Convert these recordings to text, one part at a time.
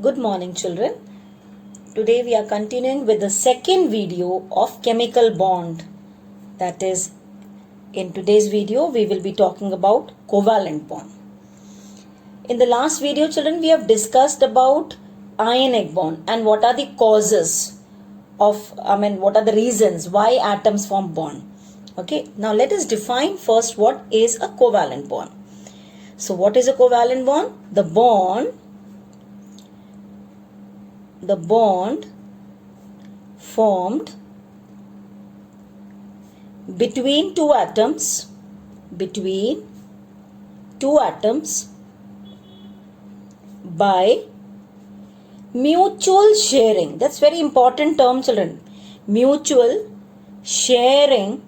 Good morning, children. Today we are continuing with the second video of chemical bond. That is, in today's video we will be talking about covalent bond. In the last video, children, we have discussed about ionic bond and what are the causes of, what are the reasons why atoms form bond. Okay, now let us define first what is a covalent bond. So what is a covalent bond? The bond formed between two atoms by mutual sharing. That's very important term, children. Mutual sharing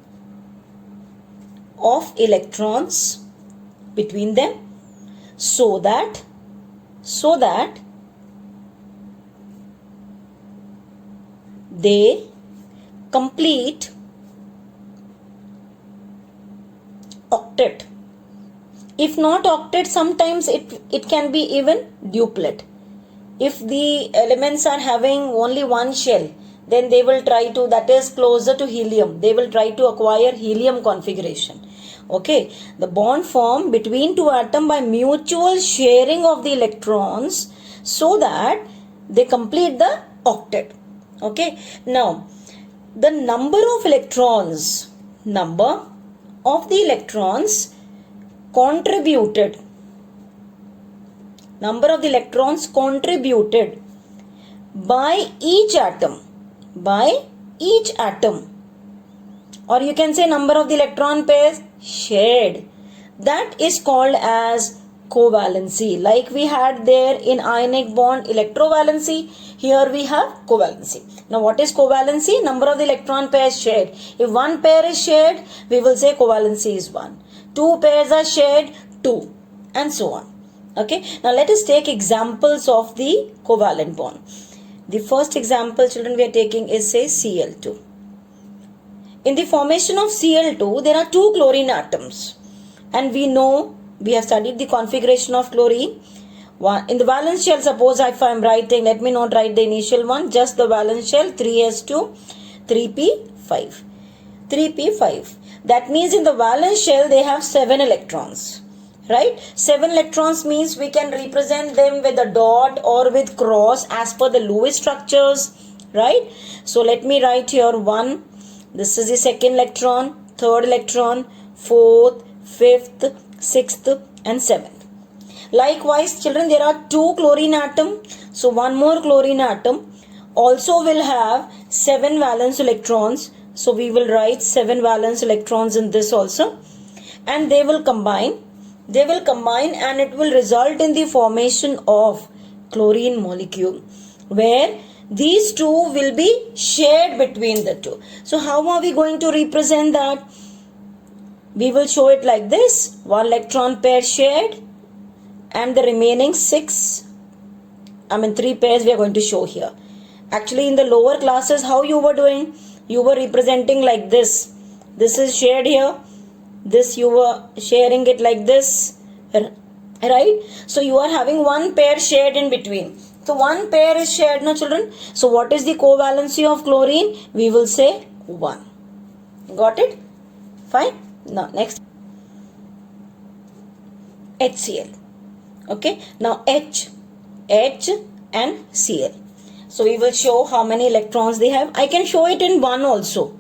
of electrons between them so that they complete octet. If not octet, sometimes it can be even duplet. If the elements are having only one shell, then they will try to, that is closer to helium, they will try to acquire helium configuration. Okay, the bond formed between two atoms by mutual sharing of the electrons so that they complete the octet. Okay, now the number of electrons contributed by each atom, or you can say number of the electron pairs shared, that is called as covalency. Like we had there in ionic bond electrovalency, here we have covalency. Now what is covalency? Number of the electron pairs shared. If one pair is shared, we will say covalency is 1. Two pairs are shared, 2, and so on. Okay, now let us take examples of the covalent bond. The first example, children, we are taking is, say, Cl2. In the formation of Cl2, there are two chlorine atoms, and we know, we have studied the configuration of chlorine. In the valence shell, suppose if I am writing, let me not write the initial one, just the valence shell, 3s2, 3p5. That means in the valence shell, they have 7 electrons. Right? 7 electrons means we can represent them with a dot or with cross as per the Lewis structures. Right? So let me write here 1. This is the second electron, third electron, fourth, fifth, sixth, and 7th. Likewise, children, there are 2 chlorine atoms. So one more chlorine atom also will have 7 valence electrons. So we will write 7 valence electrons in this also. And they will combine and it will result in the formation of chlorine molecule, where these two will be shared between the two. So how are we going to represent that? We will show it like this. 1 electron pair shared and the remaining 3 pairs we are going to show here. Actually, in the lower classes, how you were doing? You were representing like this. This is shared here. This you were sharing it like this. Right? So you are having 1 pair shared in between. So 1 pair is shared, no, children? So what is the covalency of chlorine? We will say 1. Got it? Fine. Now next, HCl. Okay, now H and Cl. So we will show how many electrons they have. I can show it in 1 also,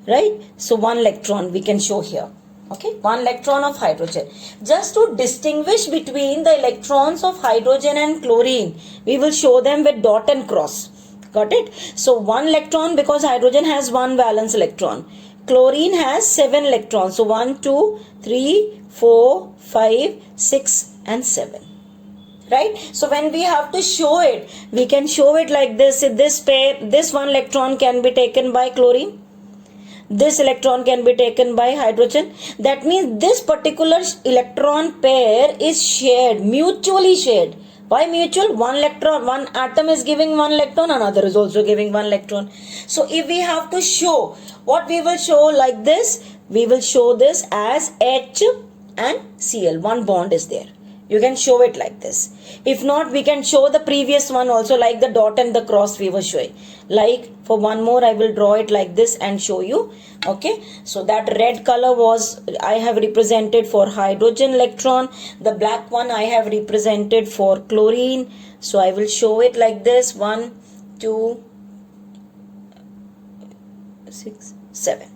right? So 1 electron we can show here. Okay, 1 electron of hydrogen. Just to distinguish between the electrons of hydrogen and chlorine, we will show them with dot and cross. Got it? So 1 electron, because hydrogen has 1 valence electron. Chlorine has 7 electrons. So 1, 2, 3, 4, 5, 6, and 7. Right? So when we have to show it, we can show it like this. This 1 electron can be taken by chlorine. This electron can be taken by hydrogen. That means this particular electron pair is shared, mutually shared. Why mutual? One atom is giving 1 electron, another is also giving 1 electron. So if we have to show, what we will show like this, we will show this as H and Cl. One bond is there. You can show it like this. If not, we can show the previous one also, like the dot and the cross we were showing. Like for one more, I will draw it like this and show you. Okay, so that red color was I have represented for hydrogen electron. The black one I have represented for chlorine. So I will show it like this. 1, 2, 6, 7.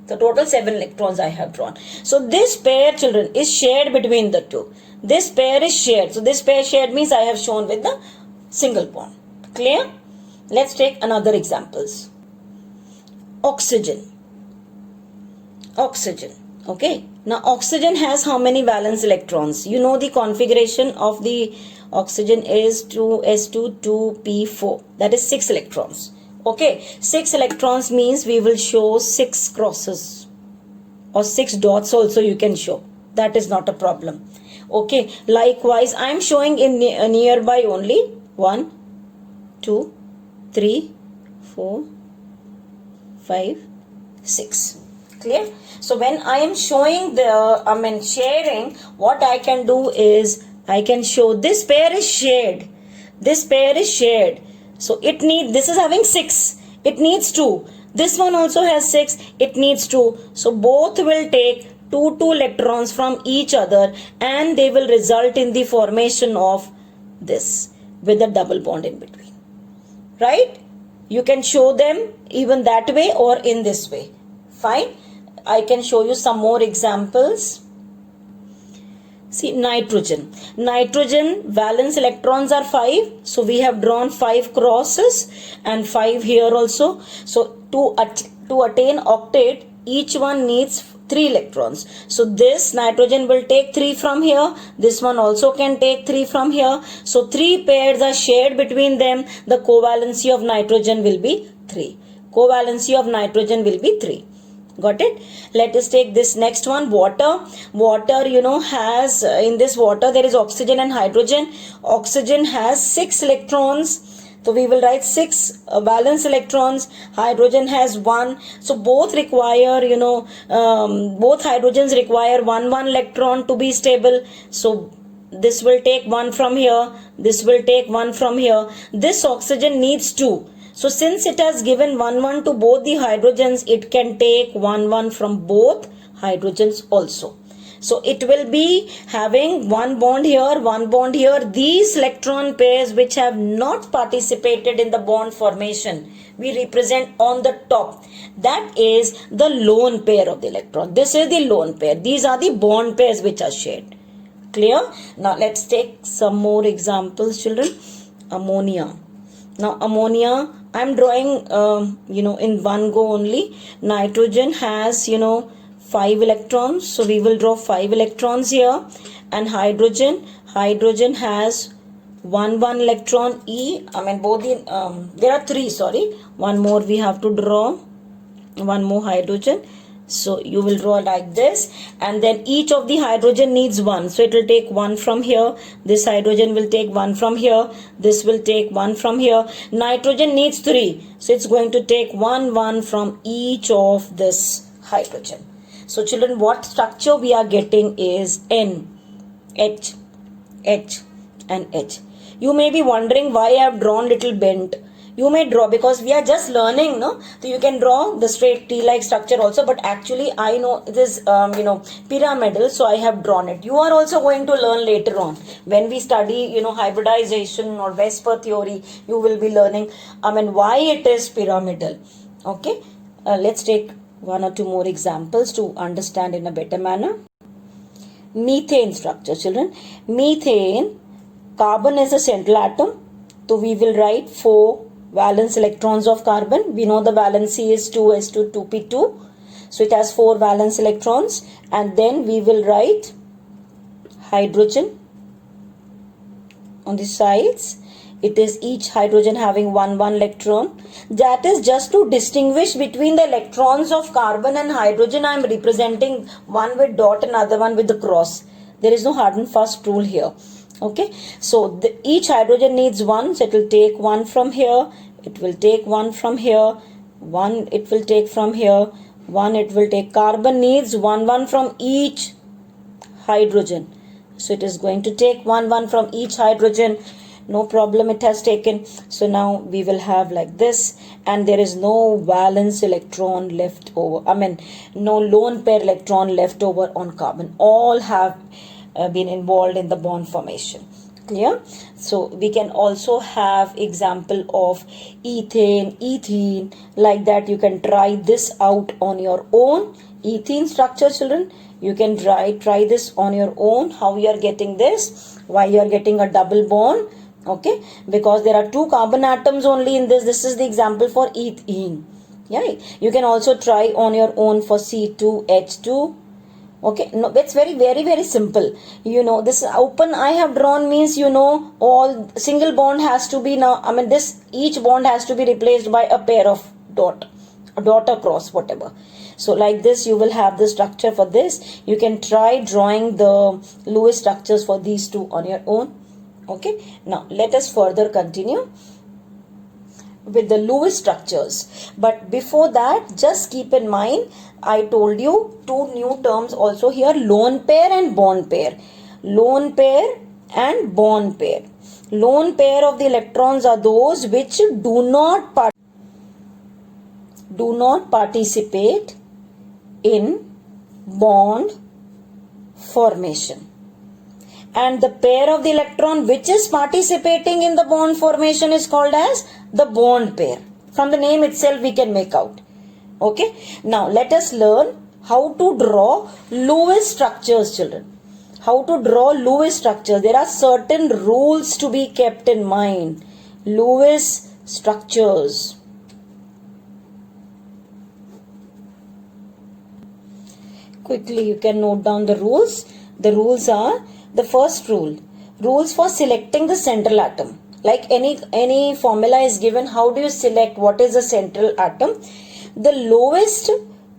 The total 7 electrons I have drawn. So this pair, children, is shared between the two. This pair is shared. So this pair shared means I have shown with the single bond. Clear? Let's take another examples. Oxygen. Oxygen. Okay. Now oxygen has how many valence electrons? You know the configuration of the oxygen is 2s2 2p4. That is 6 electrons. Okay. 6 electrons means we will show 6 crosses or 6 dots also you can show. That is not a problem. Okay. Likewise, I am showing in nearby only 1, 2, 3, 4, 5, 6. Clear? So when I am showing sharing, what I can do is I can show this pair is shared. This pair is shared. So this is having 6. It needs 2. This one also has 6. It needs 2. So both will take 2 electrons from each other and they will result in the formation of this with a double bond in between. Right? You can show them even that way or in this way. Fine. I can show you some more examples. See, nitrogen. Nitrogen valence electrons are 5. So we have drawn 5 crosses and 5 here also. So to attain octet, each one needs 3 electrons. So this nitrogen will take 3 from here. This one also can take 3 from here. So 3 pairs are shared between them. The covalency of nitrogen will be 3. Covalency of nitrogen will be 3. Got it? Let us take this next one. Water. Water, has in this water there is oxygen and hydrogen. Oxygen has 6 electrons. So we will write 6 valence electrons. Hydrogen has 1. So both require, both hydrogens require 1 electron to be stable. So this will take 1 from here. This will take 1 from here. This oxygen needs 2. So since it has given 1 to both the hydrogens, it can take 1 from both hydrogens also. So it will be having 1 bond here, 1 bond here. These electron pairs which have not participated in the bond formation, we represent on the top. That is the lone pair of the electron. This is the lone pair. These are the bond pairs which are shared. Clear? Now let's take some more examples, children. Ammonia. Now ammonia, I am drawing, in one go only. Nitrogen has, 5 electrons. So we will draw 5 electrons here. And hydrogen has 1 electron there are 3, sorry. One more we have to draw. One more hydrogen. So you will draw like this, and then each of the hydrogen needs 1. So it will take 1 from here. This hydrogen will take 1 from here. This will take 1 from here. Nitrogen needs 3. So it's going to take 1 from each of this hydrogen. So children, what structure we are getting is N, H, H and H. You may be wondering why I have drawn little bent. You may draw because we are just learning, no? So you can draw the straight T-like structure also, but actually I know it is, pyramidal, so I have drawn it. You are also going to learn later on. When we study, hybridization or VSEPR theory, you will be learning, why it is pyramidal. Okay? Let's take 1 or 2 more examples to understand in a better manner. Methane structure, children. Methane, carbon is a central atom. So we will write 4 valence electrons of carbon. We know the valency is 2s2 2p2. So it has 4 valence electrons. And then we will write hydrogen on the sides. It is each hydrogen having 1 electron. That is just to distinguish between the electrons of carbon and hydrogen. I am representing one with dot and other one with the cross. There is no hard and fast rule here. Okay, so each hydrogen needs 1, so it will take 1 from here, it will take 1 from here, 1 it will take from here, 1 it will take. Carbon needs 1 from each hydrogen. So it is going to take 1 from each hydrogen. No problem, it has taken. So now we will have like this, and there is no valence electron left over. No lone pair electron left over on carbon. All have been involved in the bond formation. Clear? So we can also have example of ethane, like that. You can try this out on your own. Ethene structure, children, you can try this on your own, how you are getting this, why you are getting a double bond. Okay, because there are 2 carbon atoms only in this. This is the example for ethene. Yeah, you can also try on your own for C2H2. Okay, no, it's very simple. This open I have drawn means, all single bond has to be now, each bond has to be replaced by a pair of dot across, whatever. So like this you will have the structure for this. You can try drawing the Lewis structures for these 2 on your own. Okay, now let us further continue with the Lewis structures. But before that, just keep in mind, I told you 2 new terms also here, lone pair and bond pair. Lone pair and bond pair. Lone pair of the electrons are those which do not participate in bond formation. And the pair of the electron which is participating in the bond formation is called as the bond pair. From the name itself we can make out. Okay. Now let us learn how to draw Lewis structures, children. How to draw Lewis structures. There are certain rules to be kept in mind. Lewis structures. Quickly you can note down the rules. The rules are, the first rule, rules for selecting the central atom. Like any formula is given, how do you select what is the central atom? The lowest,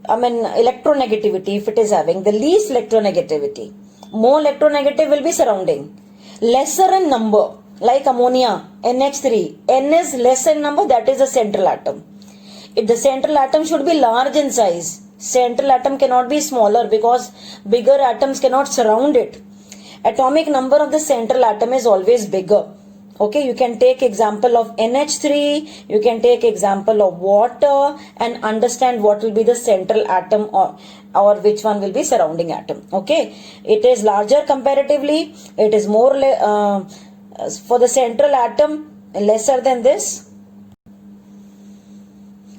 electronegativity, if it is having the least electronegativity, more electronegative will be surrounding. Lesser in number, like ammonia, NH3, N is less in number, that is the central atom. If the central atom should be large in size, central atom cannot be smaller because bigger atoms cannot surround it. Atomic number of the central atom is always bigger. Okay, you can take example of NH3, you can take example of water and understand what will be the central atom or which one will be surrounding atom. Okay, it is larger comparatively, it is more for the central atom lesser than this.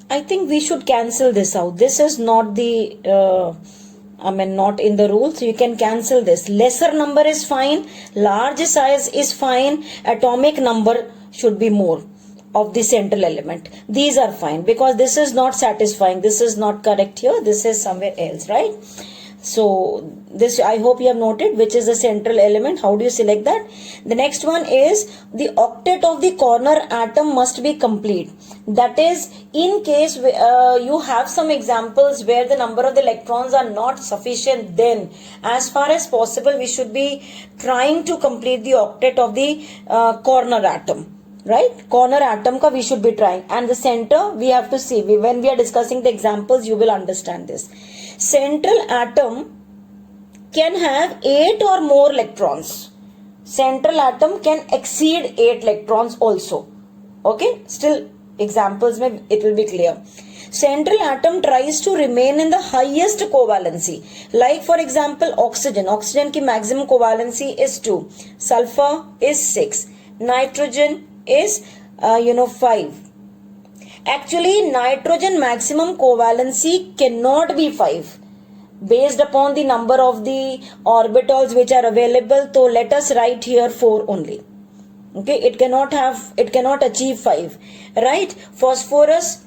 I think we should cancel this out. This is not the not in the rules. So you can cancel this. Lesser number is fine, large size is fine, atomic number should be more of the central element. These are fine because this is not satisfying. This is not correct here. This is somewhere else, right? So this, I hope you have noted which is the central element. How do you select that? The next one is the octet of the corner atom must be complete. That is, in case you have some examples where the number of the electrons are not sufficient, then as far as possible we should be trying to complete the octet of the corner atom. Right? Corner atom ka we should be trying. And the center we have to see. When we are discussing the examples, you will understand this. Central atom can have 8 or more electrons. Central atom can exceed 8 electrons also. Okay? Still examples mein it will be clear. Central atom tries to remain in the highest covalency. Like for example oxygen. Oxygen ki maximum covalency is 2. Sulfur is 6. Nitrogen is 5. Actually nitrogen maximum covalency cannot be 5 based upon the number of the orbitals which are available. So let us write here 4 only. Okay, it cannot achieve 5, right? Phosphorus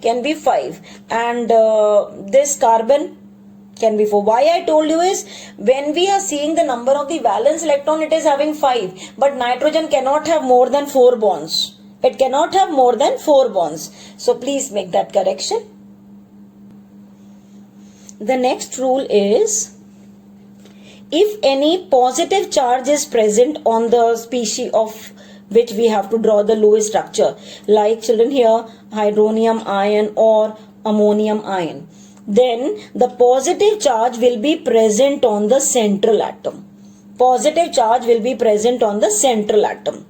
can be 5 and this carbon can be 4. Why I told you is, when we are seeing the number of the valence electron, it is having 5, but nitrogen cannot have more than 4 bonds. It cannot have more than 4 bonds. So please make that correction. The next rule is, if any positive charge is present on the species of which we have to draw the Lewis structure, like children here hydronium ion or ammonium ion, then the positive charge will be present on the central atom. positive charge will be present on the central atom.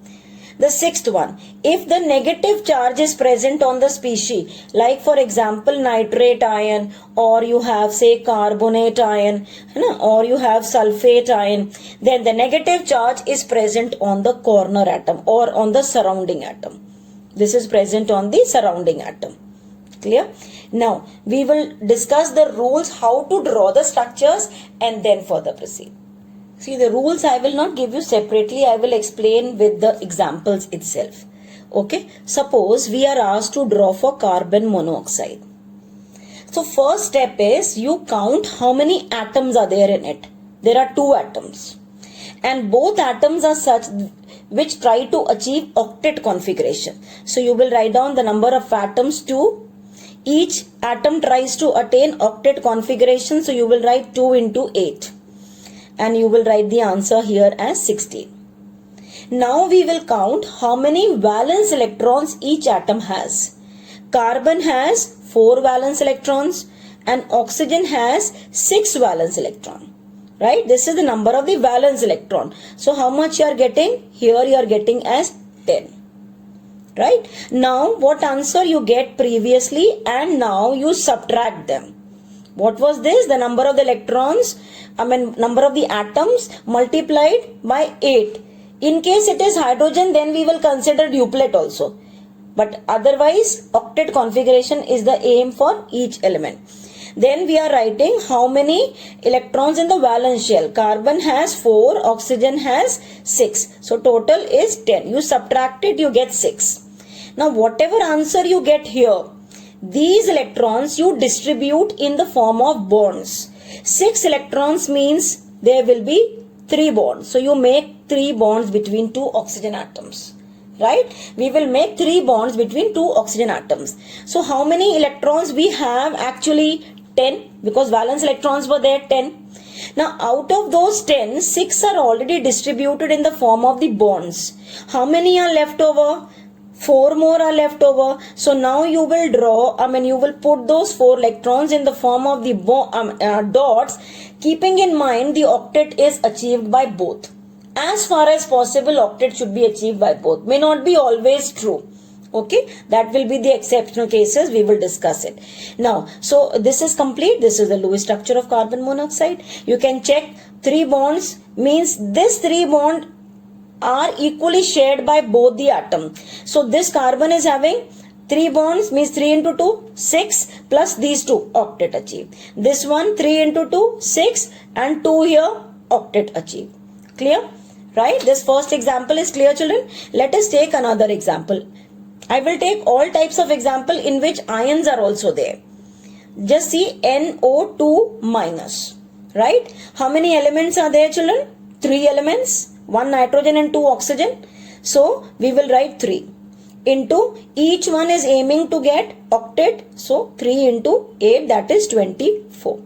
The sixth one, if the negative charge is present on the species, like for example nitrate ion, or you have say carbonate ion, or you have sulfate ion, then the negative charge is present on the corner atom or on the surrounding atom. This is present on the surrounding atom. Clear? Now we will discuss the rules how to draw the structures and then further proceed. See, the rules I will not give you separately, I will explain with the examples itself. Okay, suppose we are asked to draw for carbon monoxide. So first step is you count how many atoms are there in it. There are 2 atoms. And both atoms are such which try to achieve octet configuration. So you will write down the number of atoms 2. Each atom tries to attain octet configuration. So you will write 2 into 8. And you will write the answer here as 16. Now we will count how many valence electrons each atom has. Carbon has 4 valence electrons and oxygen has 6 valence electron. Right? This is the number of the valence electron. So how much you are getting? Here you are getting as 10. Right? Now what answer you get previously and now you subtract them. What was this? The number of the electrons, number of the atoms multiplied by 8. In case it is hydrogen, then we will consider duplet also. But otherwise, octet configuration is the aim for each element. Then we are writing how many electrons in the valence shell. Carbon has 4, oxygen has 6. So total is 10. You subtract it, you get 6. Now whatever answer you get here, these electrons you distribute in the form of bonds. 6 electrons means there will be 3 bonds. So you make 3 bonds between 2 oxygen atoms. Right? We will make 3 bonds between 2 oxygen atoms. So how many electrons we have? Actually 10, because valence electrons were there 10. Now out of those 10, 6 are already distributed in the form of the bonds. How many are left over? 4 more are left over. So now you will draw, you will put those 4 electrons in the form of the dots, keeping in mind the octet is achieved by both. As far as possible, octet should be achieved by both. May not be always true. Okay, that will be the exceptional cases. We will discuss it. Now, so this is complete. This is the Lewis structure of carbon monoxide. You can check 3 bonds means this 3 bond are equally shared by both the atom. So this carbon is having 3 bonds means 3 into 2, 6 plus these 2, octet achieved. This one 3 into 2, 6 and 2 here, octet achieved. Clear? Right? This first example is clear, children. Let us take another example. I will take all types of example in which ions are also there. Just see NO2 minus. Right? How many elements are there, children? 3 elements. 1 nitrogen and 2 oxygen. So we will write 3 into each one is aiming to get octet. So 3 into 8, that is 24.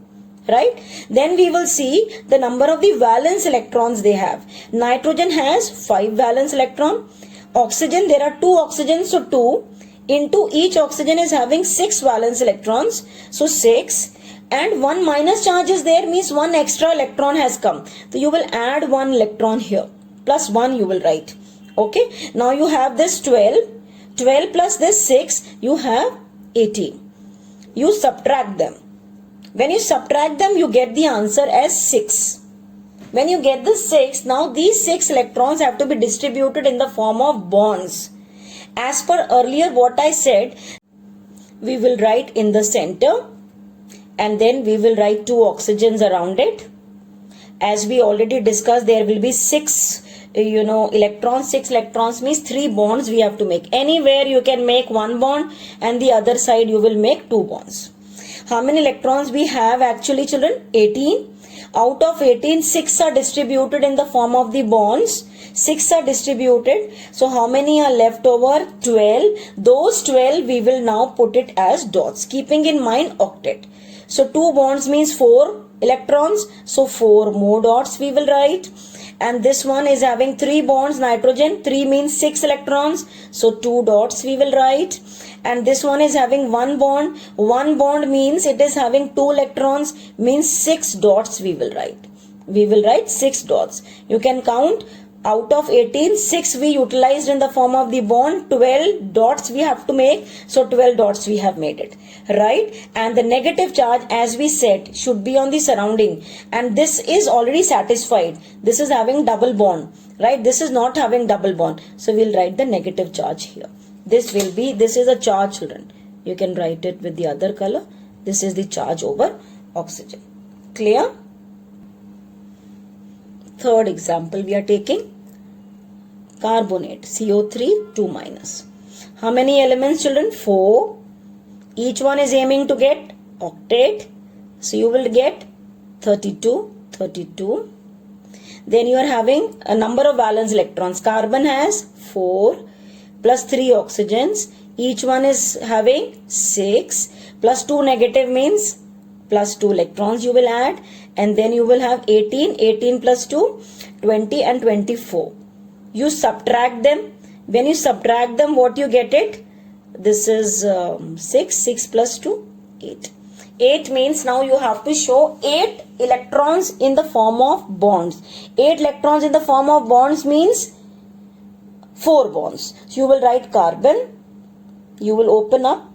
Right? Then we will see the number of the valence electrons they have. Nitrogen has 5 valence electron. Oxygen, there are 2 oxygens, so 2 into each oxygen is having 6 valence electrons. So 6. And 1 minus charge is there, means 1 extra electron has come. So you will add 1 electron here. Plus 1 you will write. Okay. Now you have this 12. 12 plus this 6, you have 18. You subtract them. When you subtract them, you get the answer as 6. When you get the 6, now these 6 electrons have to be distributed in the form of bonds. As per earlier what I said, we will write in the center and then we will write 2 oxygens around it. As we already discussed, there will be 6 electrons. 6 electrons means 3 bonds we have to make. Anywhere you can make 1 bond and the other side you will make 2 bonds. How many electrons we have actually, children? 18. Out of 18, 6 are distributed in the form of the bonds. 6 are distributed. So how many are left over? 12. Those 12 we will now put it as dots, keeping in mind octet. So 2 bonds means 4 electrons. So 4 more dots we will write. And this one is having 3 bonds, nitrogen. 3 means 6 electrons. So 2 dots we will write. And this one is having 1 bond. 1 bond means it is having 2 electrons, means 6 dots we will write. we will write 6 dots. You can count out of 18, 6 we utilized in the form of the bond, 12 dots we have to make, so 12 dots we have made it, right? And the negative charge, as we said, should be on the surrounding, and this is already satisfied. This is having double bond, right? This is not having double bond, so we'll write the negative charge here. This is a charge, children. You can write it with the other color. This is the charge over oxygen. Clear? Third example we are taking, carbonate, CO3, 2 minus. How many elements, children? 4. Each one is aiming to get octet. So you will get 32. Then you are having a number of valence electrons. Carbon has 4 plus 3 oxygens. Each one is having 6 plus 2 negative means plus 2 electrons you will add, and then you will have 18 plus 2, 20 and 24. You subtract them. When you subtract them, what you get it? This is 6 plus 2, 8. 8 means now you have to show 8 electrons in the form of bonds. 8 electrons in the form of bonds means 4 bonds. So you will write carbon. You will open up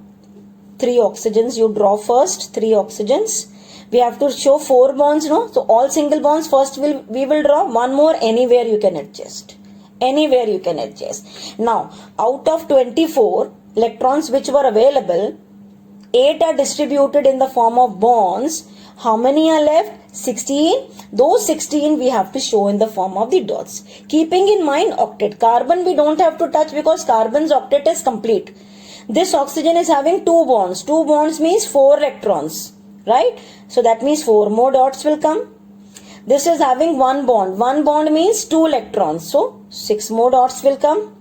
3 oxygens. You draw first 3 oxygens. We have to show 4 bonds, no? So all single bonds first we will draw. One more, anywhere you can adjust. Anywhere you can adjust. Now, out of 24 electrons which were available, 8 are distributed in the form of bonds. How many are left? 16. Those 16 we have to show in the form of the dots. Keeping in mind octet. Carbon we don't have to touch because carbon's octet is complete. This oxygen is having 2 bonds. 2 bonds means 4 electrons. Right? So that means 4 more dots will come. This is having 1 bond. 1 bond means 2 electrons. So 6 more dots will come.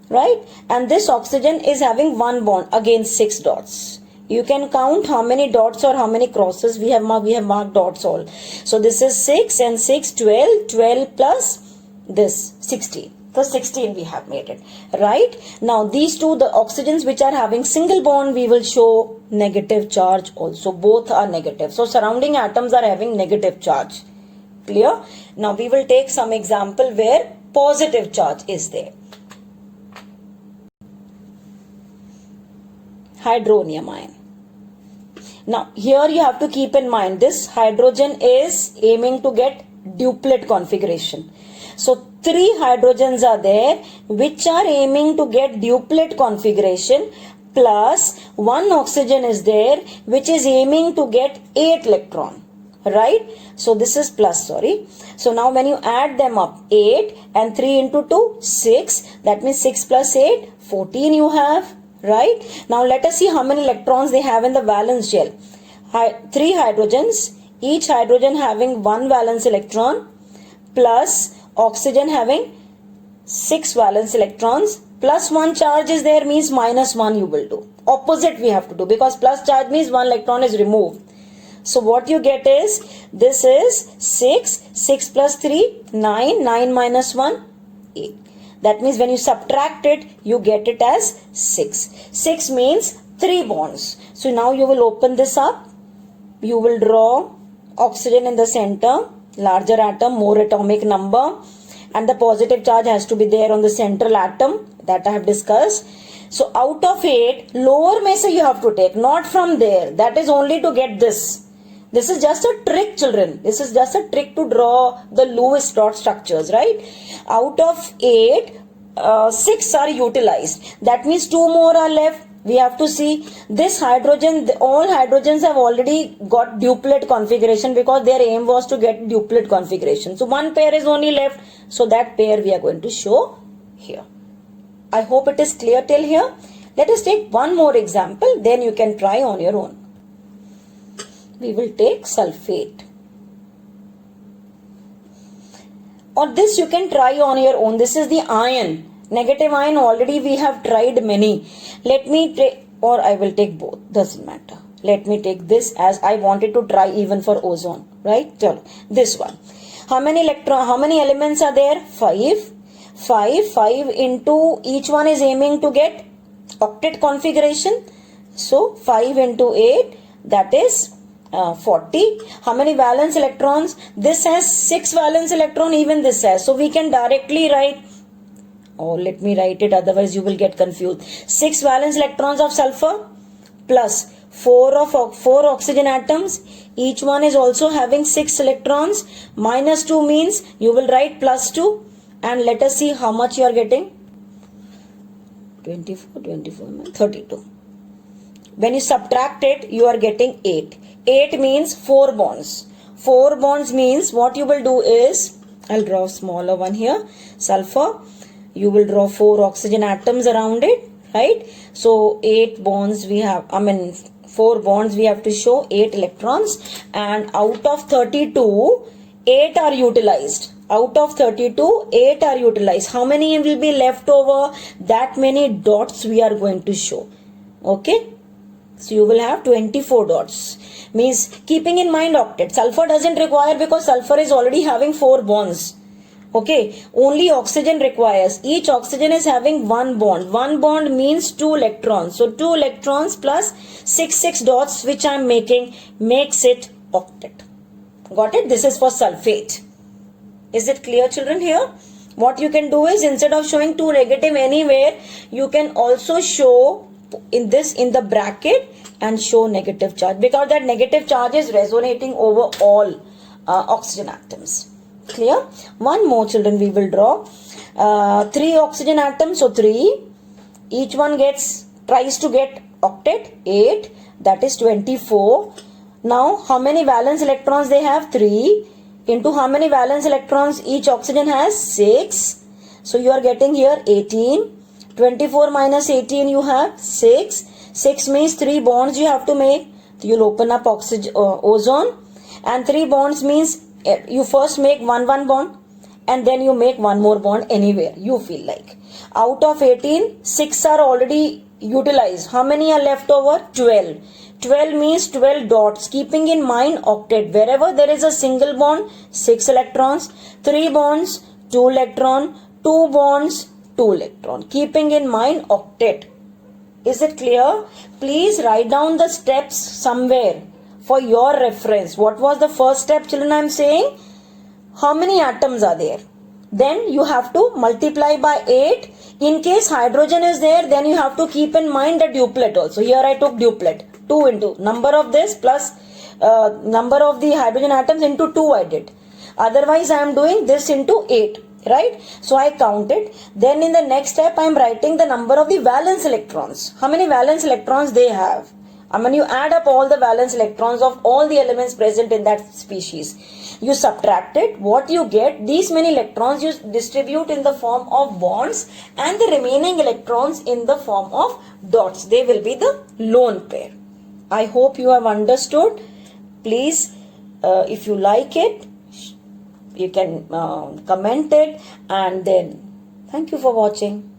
Right? And this oxygen is having 1 bond. Again 6 dots. You can count how many dots or how many crosses we have marked. We have marked dots all. So this is 6 and 6, 12. 12 plus this 16. So 16 we have made it. Right? Now these two, the oxygens which are having single bond, we will show negative charge also. Both are negative. So surrounding atoms are having negative charge. Clear? Now we will take some example where positive charge is there. Hydronium ion. Now here you have to keep in mind this hydrogen is aiming to get duplet configuration. So 3 hydrogens are there which are aiming to get duplet configuration, plus 1 oxygen is there which is aiming to get 8 electron. Right? So this is plus, sorry. So now when you add them up, 8 and 3 into 2, 6. That means 6 plus 8, 14 you have. Right? Now let us see how many electrons they have in the valence shell. 3 hydrogens, each hydrogen having 1 valence electron, plus oxygen having 6 valence electrons, plus 1 charge is there means minus 1 you will do. Opposite we have to do because plus charge means 1 electron is removed. So what you get is, this is 6 plus 3, 9 minus 1, 8. That means when you subtract it, you get it as 6. 6 means 3 bonds. So now you will open this up. You will draw oxygen in the center, larger atom, more atomic number, and the positive charge has to be there on the central atom that I have discussed. So out of 8, lower mesa you have to take, not from there. That is only to get this. This is just a trick, children. This is just a trick to draw the Lewis dot structures, right? Out of 8, 6 are utilized. That means 2 more are left. We have to see this hydrogen, all hydrogens have already got duplet configuration because their aim was to get duplet configuration. So 1 pair is only left. So that pair we are going to show here. I hope it is clear till here. Let us take one more example. Then you can try on your own. We will take sulfate. Or this you can try on your own. This is the ion. Negative ion already we have tried many. Let me take, or I will take both. Doesn't matter. Let me take this as I wanted to try even for ozone. Right? This one. How many elements are there? 5. 5 into each one is aiming to get octet configuration. So 5 into 8, that is 40. How many valence electrons? This has 6 valence electron, even this has. So we can directly write, oh, let me write it, otherwise you will get confused. 6 valence electrons of sulfur plus 4 oxygen atoms. Each one is also having 6 electrons. Minus 2 means you will write plus 2. And let us see how much you are getting. 24, 32. When you subtract it, you are getting 8. 8 means 4 bonds. 4 bonds means what you will do is, I'll draw a smaller one here. Sulfur, you will draw 4 oxygen atoms around it, right? So 8 bonds we have, 4 bonds we have to show, 8 electrons, and out of 32, 8 are utilized. Out of 32, 8 are utilized. How many will be left over? That many dots we are going to show. Okay? So you will have 24 dots. Means keeping in mind octet. Sulfur doesn't require because sulfur is already having 4 bonds. Okay? Only oxygen requires. Each oxygen is having 1 bond. 1 bond means 2 electrons. So 2 electrons plus 6 dots which I am making makes it octet. Got it? This is for sulfate. Is it clear, children, here? What you can do is, instead of showing 2 negative anywhere, you can also show in the bracket and show negative charge, because that negative charge is resonating over all oxygen atoms. Clear? One more, children, we will draw. 3 oxygen atoms, so 3. Each one tries to get octet, 8. That is 24. Now, how many valence electrons they have? 3. Into how many valence electrons each oxygen has? 6. So you are getting here 18. 24 minus 18 you have 6. 6 means 3 bonds you have to make. You will open up ozone. And 3 bonds means you first make one bond and then you make one more bond anywhere you feel like. Out of 18, 6 are already utilized. How many are left over? 12. 12 means 12 dots. Keeping in mind octet, wherever there is a single bond, 6 electrons, 3 bonds, 2 electron, 2 bonds, 2 electron. Keeping in mind octet. Is it clear? Please write down the steps somewhere for your reference. What was the first step, children? I am saying how many atoms are there. Then you have to multiply by 8. In case hydrogen is there, then you have to keep in mind the duplet also. Here I took duplet. 2 into number of this plus number of the hydrogen atoms into 2 I did. Otherwise I am doing this into 8, right? So I counted. Then in the next step I am writing the number of the valence electrons. How many valence electrons they have? You add up all the valence electrons of all the elements present in that species. You subtract it. What you get, these many electrons you distribute in the form of bonds and the remaining electrons in the form of dots. They will be the lone pair. I hope you have understood. Please, if you like it, you can comment it, and then thank you for watching.